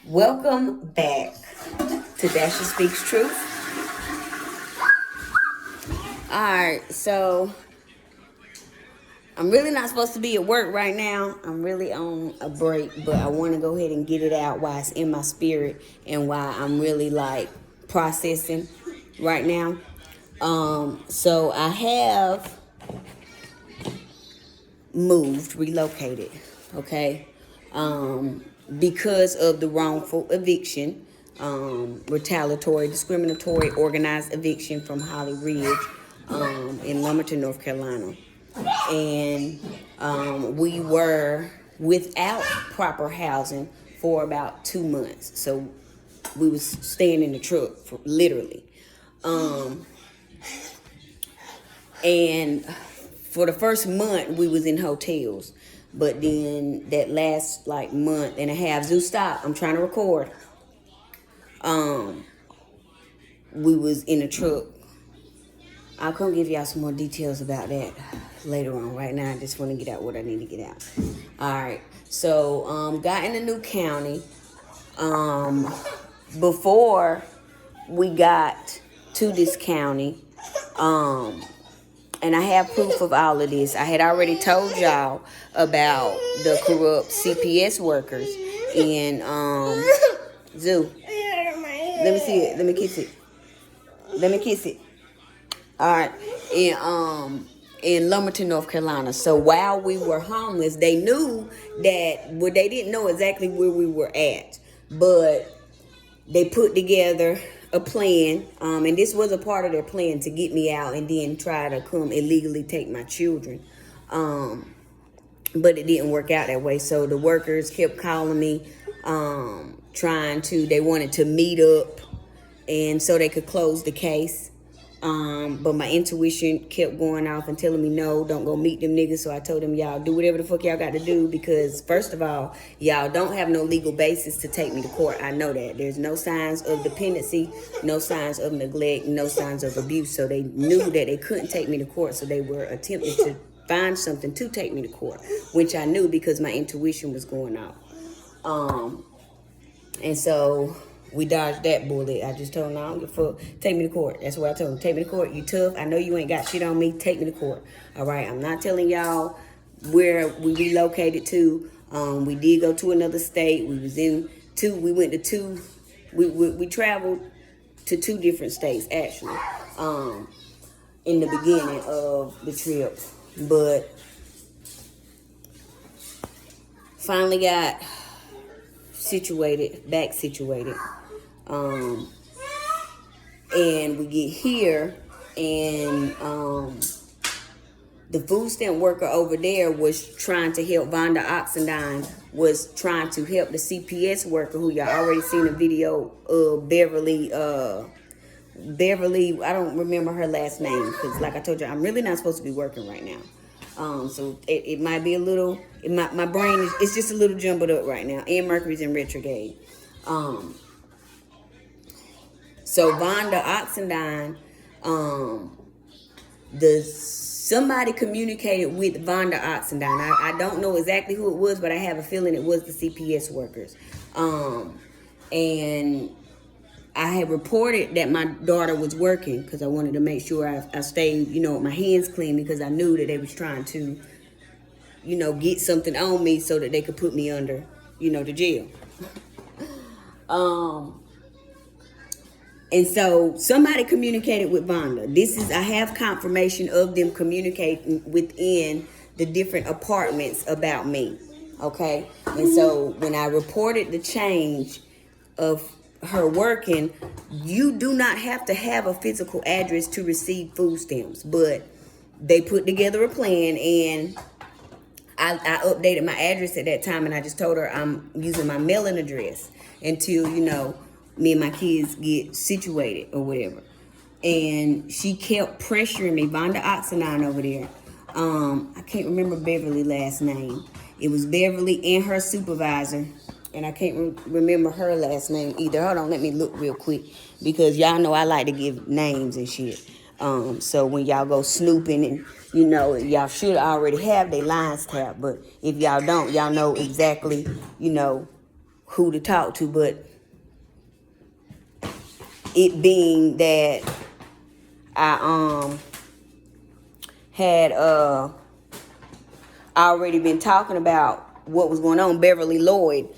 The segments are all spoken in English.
Welcome back to Dasha Speaks Truth. Alright, so I'm really not supposed to be at work right now. I'm really on a break, but I want to go ahead and get it out while it's in my spirit and while I'm really like processing right now. So I have relocated, okay? Because of the wrongful eviction, retaliatory, discriminatory, organized eviction from Hollyridge in Lumberton, North Carolina. And we were without proper housing for about 2 months. So we was staying in the truck, literally. And for the first month, we was in hotels. But then that last like month and a half, Zeus, stop, I'm trying to record. We was in a truck. I'll come give y'all some more details about that later on. Right now, I just want to get out what I need to get out. All right. So, got in a new county. Before we got to this county, and I have proof of all of this. I had already told y'all about the corrupt CPS workers in Zoo. Let me see it. Let me kiss it. Let me kiss it. All right. In Lumberton, North Carolina. So while we were homeless, they knew that, well, they didn't know exactly where we were at, but they put together a plan, and this was a part of their plan to get me out and then try to come illegally take my children. But it didn't work out that way. So the workers kept calling me, they wanted to meet up and so they could close the case. But my intuition kept going off and telling me, no, don't go meet them niggas. So I told them, y'all do whatever the fuck y'all got to do, because first of all, y'all don't have no legal basis to take me to court. I know that. There's no signs of dependency, no signs of neglect, no signs of abuse. So they knew that they couldn't take me to court. So they were attempting to find something to take me to court, which I knew because my intuition was going off. And so we dodged that bullet. I just told him, I don't give a fuck. Take me to court. That's what I told him. Take me to court. You tough. I know you ain't got shit on me. Take me to court. All right. I'm not telling y'all where we relocated to. We did go to another state. We traveled to 2 different states, actually, in the beginning of the trip. But finally got back situated. And we get here, and the food stamp worker over there was trying to help. Vonda Oxendine was trying to help the CPS worker, who y'all already seen a video of, Beverly, I don't remember her last name, because like I told you, I'm really not supposed to be working right now. So it might be a little, my brain is just a little jumbled up right now, and Mercury's in retrograde. So Vonda Oxendine, somebody communicated with Vonda Oxendine. I don't know exactly who it was, but I have a feeling it was the CPS workers. And I had reported that my daughter was working because I wanted to make sure I stayed, with my hands clean, because I knew that they was trying to, get something on me so that they could put me under, the jail. And so somebody communicated with Vonda. I have confirmation of them communicating within the different apartments about me. Okay. And so when I reported the change of her working, you do not have to have a physical address to receive food stamps, but they put together a plan, and I updated my address at that time, and I just told her I'm using my mailing address until, me and my kids get situated or whatever. And she kept pressuring me, Vonda Oxendine over there. I can't remember Beverly's last name. It was Beverly and her supervisor, and I can't remember her last name either. Hold on, let me look real quick, because y'all know I like to give names and shit. So when y'all go snooping, and y'all should already have their lines tapped, but if y'all don't, y'all know exactly, who to talk to, but it being that I had already been talking about what was going on. Beverly Lloyd,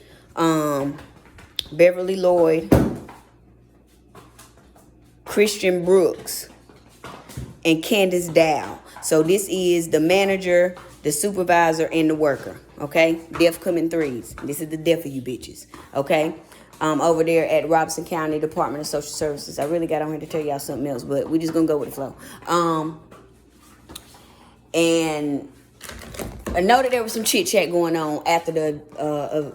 Christian Brooks, and Candace Dow. So this is the manager, the supervisor, and the worker. Okay, death come in threes. This is the death of you bitches. Okay, over there at Robeson County Department of Social Services. I really got on here to tell y'all something else, but we just gonna go with the flow. And I know that there was some chit chat going on after the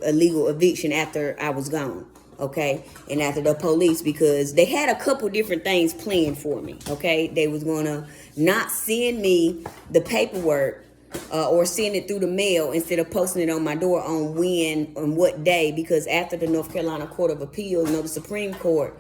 illegal eviction after I was gone. Okay, and after the police, because they had a couple different things planned for me. Okay, they was gonna not send me the paperwork or send it through the mail instead of posting it on my door on what day, because after the North Carolina Court of Appeals, the Supreme Court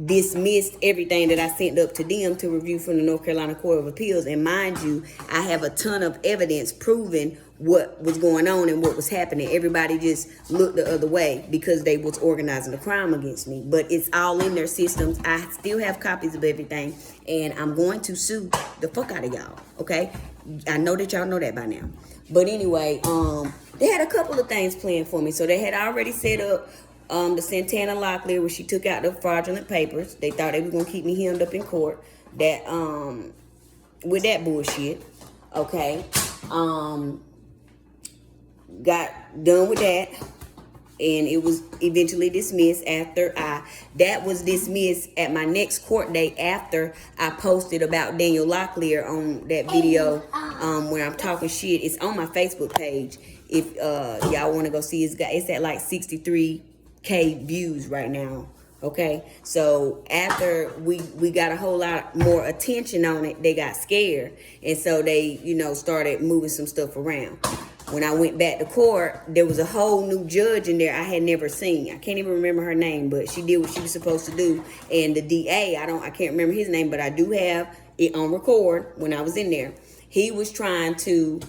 dismissed everything that I sent up to them to review from the North Carolina Court of Appeals. And mind you, I have a ton of evidence proving what was going on and what was happening. Everybody just looked the other way because they was organizing a crime against me. But it's all in their systems. I still have copies of everything, and I'm going to sue the fuck out of y'all. Okay, I know that y'all know that by now. But anyway, they had a couple of things planned for me. So they had already set up the Santana Locklear, where she took out the fraudulent papers. They thought they were gonna keep me hemmed up in court. That with that bullshit. Okay. Got done with that, and it was eventually dismissed after that was dismissed at my next court date after I posted about Daniel Locklear on that video where I'm talking shit. It's on my Facebook page. If y'all want to go see it's at like 63K views right now. Okay, so after we got a whole lot more attention on it, they got scared, and so they started moving some stuff around. When I went back to court, there was a whole new judge in there I had never seen. I can't even remember her name, but she did what she was supposed to do. And the DA, I can't remember his name, but I do have it on record when I was in there. He was trying to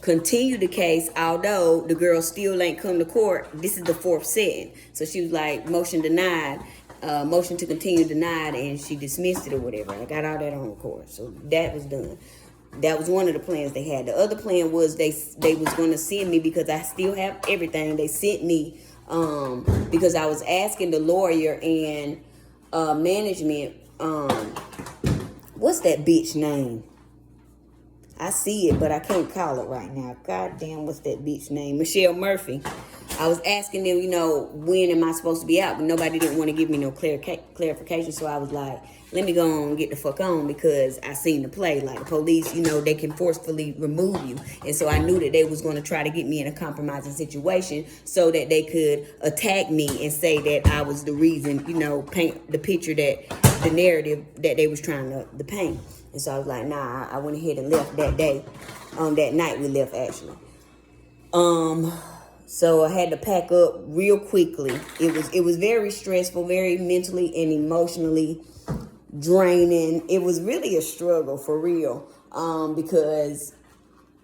continue the case, although the girl still ain't come to court. This is the fourth setting. So she was like, motion denied, motion to continue denied, and she dismissed it or whatever. I got all that on record. So that was done. That was one of the plans they had. The other plan was they was going to send me, because I still have everything. They sent me because I was asking the lawyer and management, what's that bitch name? I see it, but I can't call it right now. God damn, what's that bitch name? Michelle Murphy. I was asking them, when am I supposed to be out? But nobody didn't want to give me no clarification. So I was like, let me go on and get the fuck on, because I seen the play. Like, the police, they can forcefully remove you. And so I knew that they was going to try to get me in a compromising situation so that they could attack me and say that I was the reason, paint the picture, that the narrative that they was trying to paint. And so I was like, nah, I went ahead and left that day. That night we left, actually. So I had to pack up real quickly. It was very stressful, very mentally and emotionally draining. It was really a struggle, for real, because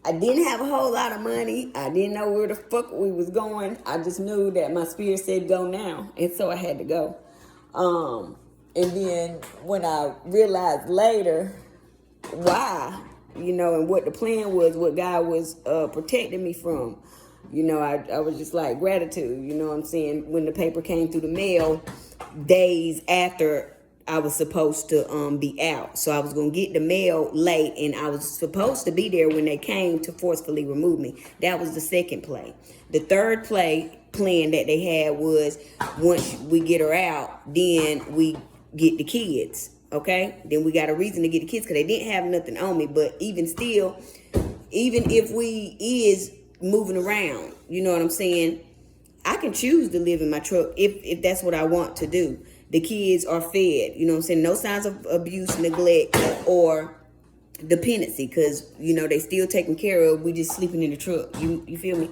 I didn't have a whole lot of money. I didn't know where the fuck we was going. I just knew that my spirit said go now, and so I had to go. And then when I realized later why, and what the plan was, what God was protecting me from, I was just like, gratitude, you know what I'm saying? When the paper came through the mail days after I was supposed to be out. So I was going to get the mail late, and I was supposed to be there when they came to forcefully remove me. That was the second play. The third plan that they had was, once we get her out, then we get the kids. Okay? Then we got a reason to get the kids, because they didn't have nothing on me. But even still, even if we is moving around, you know what I'm saying, I can choose to live in my truck if that's what I want to do. The kids are fed, you know what I'm saying, no signs of abuse, neglect, or dependency, because they still taken care of. We just sleeping in the truck. You feel me?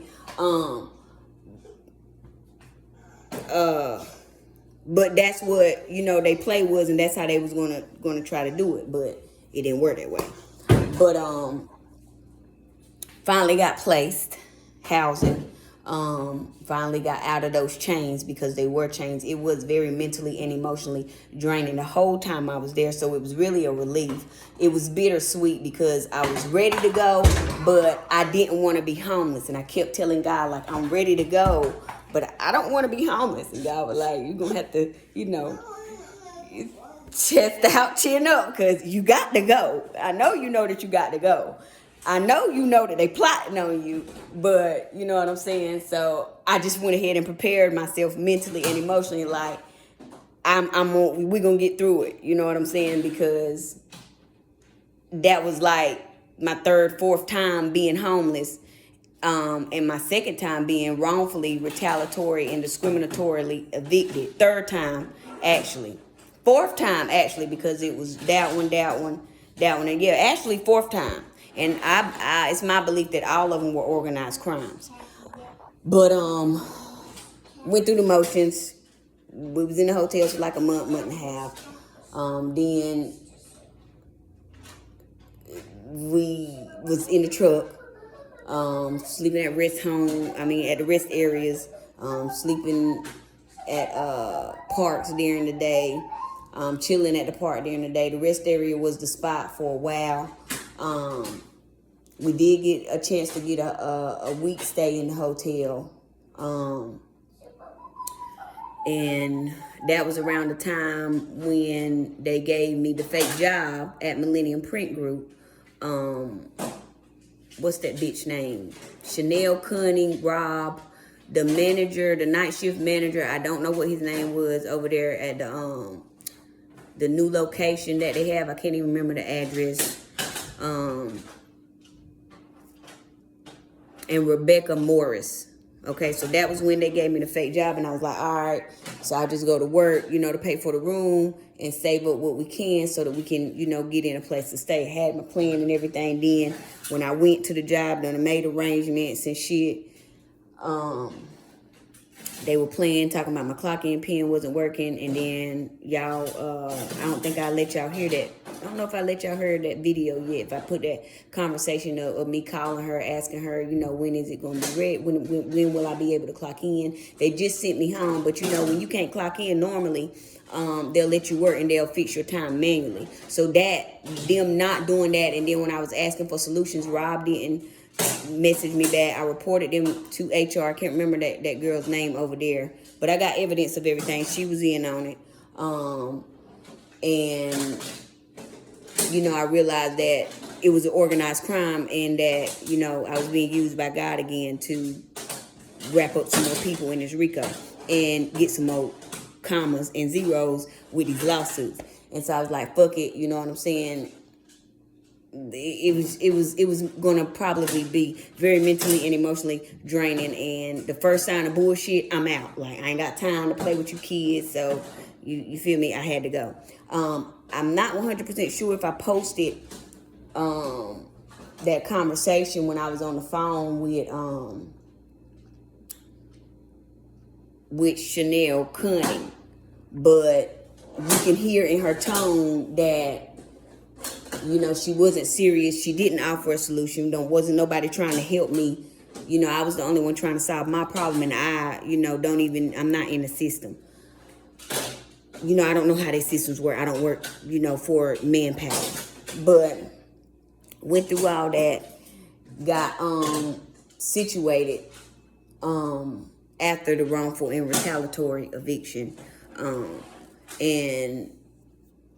But that's what they play was, and that's how they was gonna try to do it, but it didn't work that way. But finally got placed, housing. Finally got out of those chains, because they were chains. It was very mentally and emotionally draining the whole time I was there. So it was really a relief. It was bittersweet because I was ready to go, but I didn't want to be homeless. And I kept telling God, like, I'm ready to go, but I don't want to be homeless. And God was like, you're going to have to, chest out, chin up, because you got to go. I know you know that you got to go. I know you know that they plotting on you, but you know what I'm saying? So I just went ahead and prepared myself mentally and emotionally, like, we're going to get through it. You know what I'm saying? Because that was like my third, fourth time being homeless. And my second time being wrongfully, retaliatory, and discriminatorily evicted. Third time, actually. Fourth time, actually, because it was that one, and yeah, actually fourth time. And I it's my belief that all of them were organized crimes. But went through the motions. We was in the hotel for like a month and a half. Then we was in the truck, sleeping at at the rest areas, sleeping at parks during the day, chilling at the park during the day. The rest area was the spot for a while. We did get a chance to get a week stay in the hotel. And that was around the time when they gave me the fake job at Millennium Print Group. What's that bitch name? Chanel Cunning, Rob, the manager, the night shift manager. I don't know what his name was over there at the new location that they have. I can't even remember the address. And Rebecca Morris. Okay, so that was when they gave me the fake job, and I was like, all right, so I'll just go to work, to pay for the room and save up what we can so that we can, get in a place to stay. I had my plan and everything. Then when I went to the job, then I made arrangements and shit. They were talking about my clock-in pen wasn't working, and then y'all, I don't think I let y'all hear that. I don't know if I let y'all hear that video yet. If I put that conversation of me calling her, asking her, when is it going to be ready? When will I be able to clock in? They just sent me home, but when you can't clock in normally, they'll let you work and they'll fix your time manually. So them not doing that, and then when I was asking for solutions, Rob didn't message me back. I reported them to HR. I can't remember that girl's name over there, but I got evidence of everything. She was in on it. And I realized that it was an organized crime, and that I was being used by God again to wrap up some more people in this RICO and get some more commas and zeros with these lawsuits. And so I was like, fuck it, you know what I'm saying? It was gonna probably be very mentally and emotionally draining, and the first sign of bullshit, I'm out. Like, I ain't got time to play with you kids, so you feel me? I had to go. I'm not 100% sure if I posted that conversation when I was on the phone with Chanel Cunning, but you can hear in her tone that she wasn't serious. She didn't offer a solution. Wasn't nobody trying to help me. I was the only one trying to solve my problem, and I'm not in the system. I don't know how their systems work. I don't work, for manpower. But went through all that, got situated after the wrongful and retaliatory eviction. And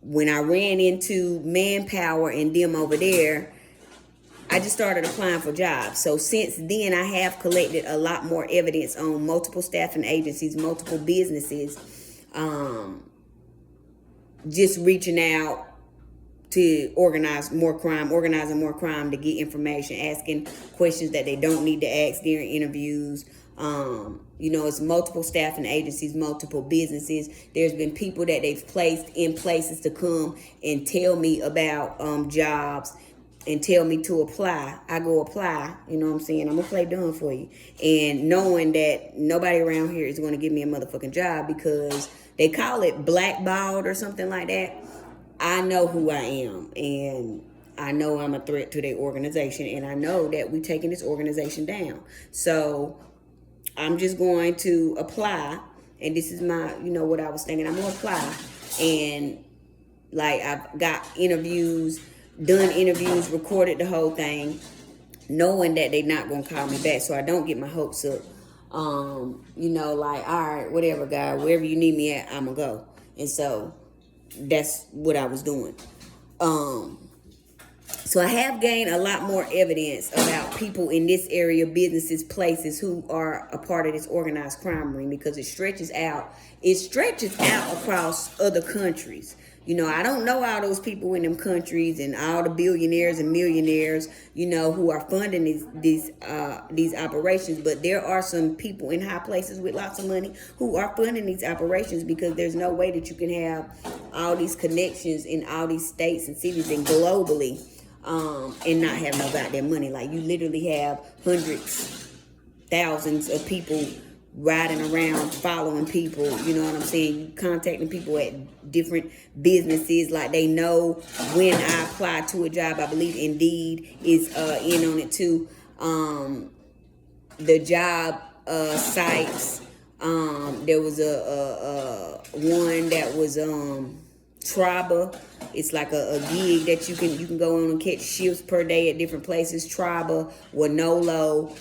when I ran into manpower and them over there, I just started applying for jobs. So since then, I have collected a lot more evidence on multiple staffing agencies, multiple businesses, just reaching out to organizing more crime to get information, asking questions that they don't need to ask during interviews. It's multiple staffing agencies, multiple businesses. There's been people that they've placed in places to come and tell me about jobs and tell me to apply. I go apply, you know what I'm saying? I'm going to play dumb for you. And knowing that nobody around here is going to give me a motherfucking job because they call it blackballed or something like that. I know who I am, and I know I'm a threat to their organization, and I know that we're taking this organization down. So I'm just going to apply, and this is my, what I was thinking. I'm gonna apply, and like I've got interviews, done interviews, recorded the whole thing, knowing that they're not gonna call me back, so I don't get my hopes up. Like, all right, whatever, God, wherever you need me at, I'ma go. And so that's what I was doing. So I have gained a lot more evidence about people in this area, businesses, places who are a part of this organized crime ring, because it stretches out. It stretches out across other countries. I don't know all those people in them countries and all the billionaires and millionaires, who are funding these operations. But there are some people in high places with lots of money who are funding these operations, because there's no way that you can have all these connections in all these states and cities and globally, and not have no goddamn money. Like, you literally have hundreds, thousands of people riding around following people, you know what I'm saying? You contacting people at different businesses, like they know when I apply to a job. I believe Indeed is in on it too. The job sites, there was a one that was Traba. It's like a gig that you can go on and catch shifts per day at different places. Traba, Winolo.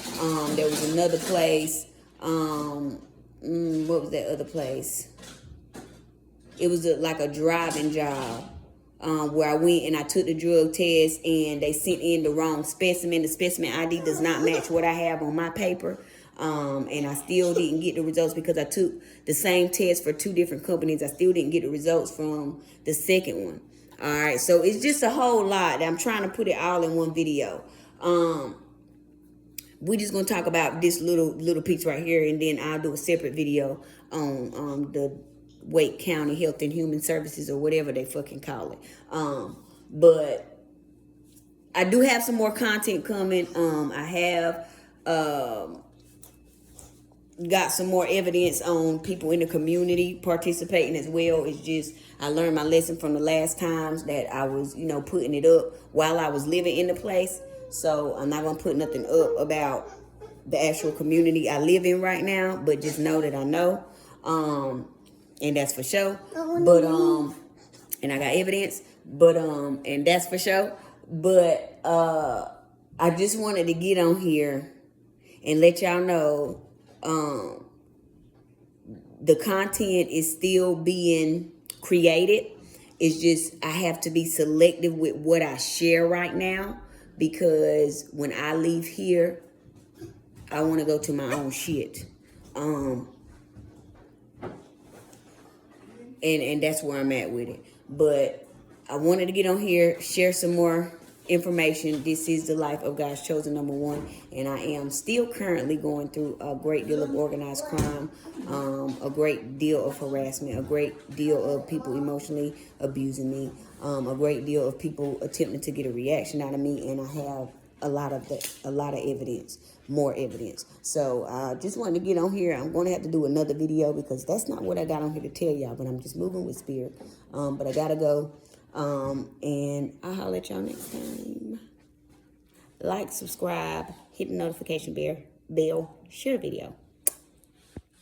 There was another place. What was that other place? It was like a driving job, where I went and I took the drug test, and they sent in the wrong specimen. The specimen ID does not match what I have on my paper. And I still didn't get the results because I took the same test for 2 different companies. I still didn't get the results from the second one. All right, so it's just a whole lot. I'm trying to put it all in one video. We're just gonna talk about this little piece right here, and then I'll do a separate video on the Wake County Health and Human Services, or whatever they fucking call it. But I do have some more content coming. I have got some more evidence on people in the community participating as well. It's just, I learned my lesson from the last times that I was, putting it up while I was living in the place. So I'm not going to put nothing up about the actual community I live in right now, but just know that I know. And that's for sure. But, and I got evidence, but, and that's for sure. But, I just wanted to get on here and let y'all know, the content is still being created. It's just, I have to be selective with what I share right now, because when I leave here, I want to go to my own shit. And that's where I'm at with it. But I wanted to get on here, share some more information. This is the life of God's chosen number 1, and I am still currently going through a great deal of organized crime, a great deal of harassment, a great deal of people emotionally abusing me, a great deal of people attempting to get a reaction out of me, and I have a lot of evidence, more evidence. So just wanted to get on here. I'm going to have to do another video, because that's not what I got on here to tell y'all, but I'm just moving with spirit. But I gotta go. And I'll holler at y'all next time. Like, subscribe, hit the notification bell, share the video.